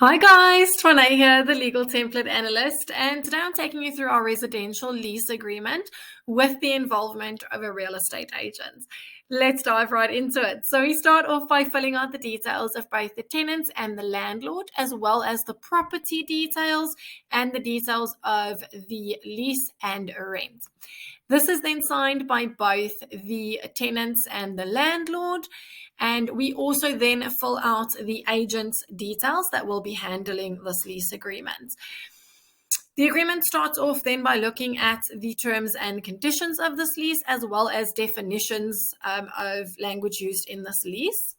Hi guys, Twana here, the legal template analyst, and today I'm taking you through our residential lease agreement with the involvement of a real estate agent. Let's dive right into it. So we start off by filling out the details of both the tenants and the landlord, as well as the property details and the details of the lease and rent. This is then signed by both the tenants and the landlord. And we also then fill out the agent's details that will be handling this lease agreement. The agreement starts off then by looking at the terms and conditions of this lease, as well as definitions of language used in this lease.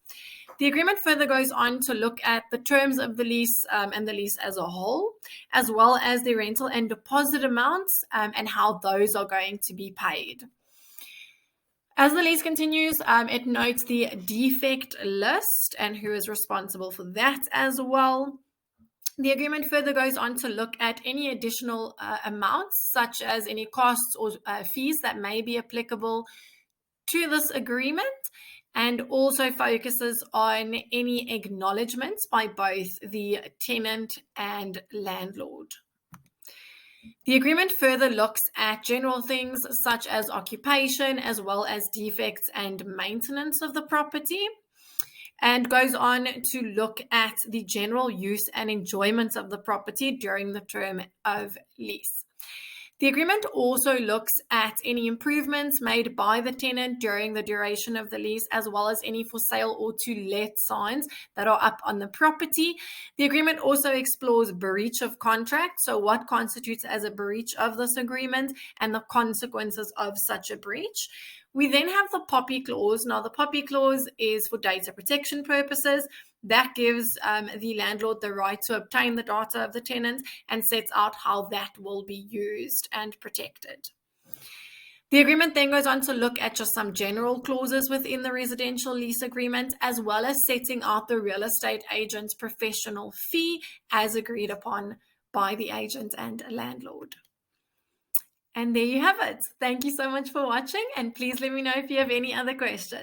The agreement further goes on to look at the terms of the lease and the lease as a whole, as well as the rental and deposit amounts and how those are going to be paid. As the lease continues, it notes the defect list and who is responsible for that as well. The agreement further goes on to look at any additional amounts, such as any costs or fees that may be applicable to this agreement, and also focuses on any acknowledgements by both the tenant and landlord. The agreement further looks at general things such as occupation, as well as defects and maintenance of the property, and goes on to look at the general use and enjoyment of the property during the term of lease. The agreement also looks at any improvements made by the tenant during the duration of the lease, as well as any for sale or to let signs that are up on the property. The agreement also explores breach of contract, so what constitutes as a breach of this agreement and the consequences of such a breach. We then have the POPI clause. Now, the POPI clause is for data protection purposes. That gives the landlord the right to obtain the data of the tenant and sets out how that will be used and protected. The agreement then goes on to look at just some general clauses within the residential lease agreement, as well as setting out the real estate agent's professional fee as agreed upon by the agent and landlord. And there you have it. Thank you so much for watching, and please let me know if you have any other questions.